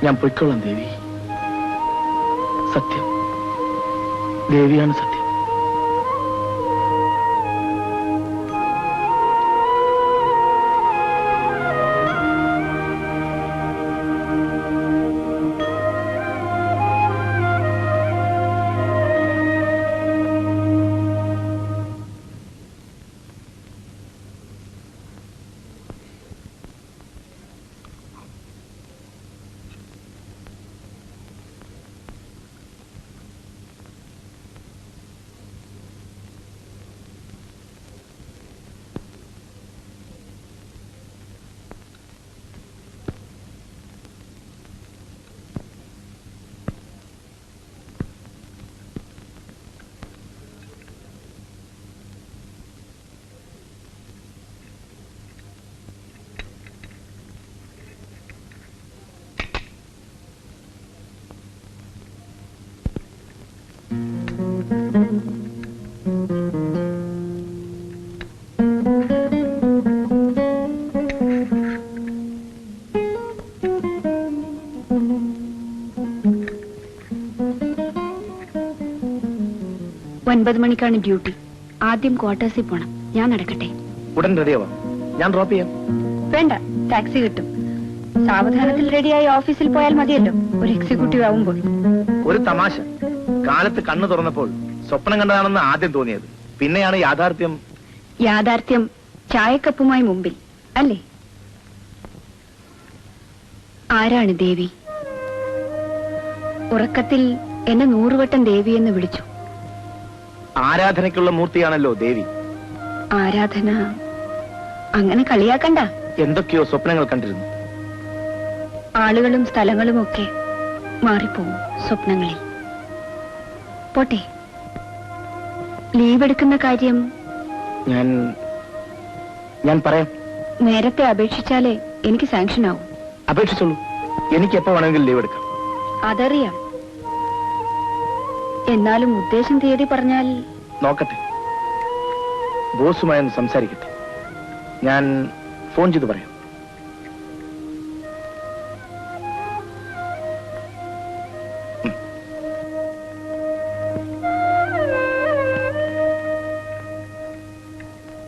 ഞാൻ പൊയ്ക്കൊള്ളാം ദേവി. സത്യം, ദേവിയാണ് സത്യം. ഒൻപത് മണിക്കാണ് ഡ്യൂട്ടി. ആദ്യം ക്വാർട്ടേഴ്സിൽ പോണം. ഞാൻ നടക്കട്ടെ. ഉടൻ റെഡിയാവാം. ഞാൻ ഡ്രോപ്പ് ചെയ്യാം. വേണ്ട, ടാക്സി കിട്ടും. സാവധാനത്തിൽ റെഡിയായി ഓഫീസിൽ പോയാൽ മതിയല്ലോ, ഒരു എക്സിക്യൂട്ടീവ് ആവുമ്പോൾ. ഒരു തമാശ. കാലത്ത് കണ്ണു തുറന്നപ്പോൾ സ്വപ്നം കണ്ടതാണെന്ന് ആദ്യം തോന്നിയത്, പിന്നെയാണ് യാഥാർത്ഥ്യം. യാഥാർത്ഥ്യം ചായക്കപ്പുമായി മുമ്പിൽ അല്ലേ? ആരാണ് ദേവി? ഉറക്കത്തിൽ എന്നെ 100 വട്ടം ദേവി എന്ന് വിളിച്ചു. ആരാധനയ്ക്കുള്ള മൂർത്തിയാണല്ലോ ദേവി. ആരാധന അങ്ങനെ കളിയാക്കണ്ട. എന്തൊക്കെയോ സ്വപ്നങ്ങൾ കണ്ടിരുന്നു. ആളുകളും സ്ഥലങ്ങളും ഒക്കെ മാറിപ്പോവും സ്വപ്നങ്ങളിൽ. പോട്ടെ, ലീവ് എടുക്കുന്ന കാര്യം ഞാൻ പറയാം. നേരത്തെ അപേക്ഷിച്ചാലേ എനിക്ക് സാങ്ഷൻ ആവും. അപേക്ഷിച്ചോളൂ, എനിക്ക് എപ്പോ വേണമെങ്കിലും ലീവ് എടുക്കാം. അതറിയാം. എന്നാലും ഉദ്ദേശം തീയതി പറഞ്ഞാൽ. നോക്കട്ടെ, ബോസുമായി ഒന്ന് സംസാരിക്കട്ടെ. ഞാൻ ഫോൺ ചെയ്ത് പറയാം.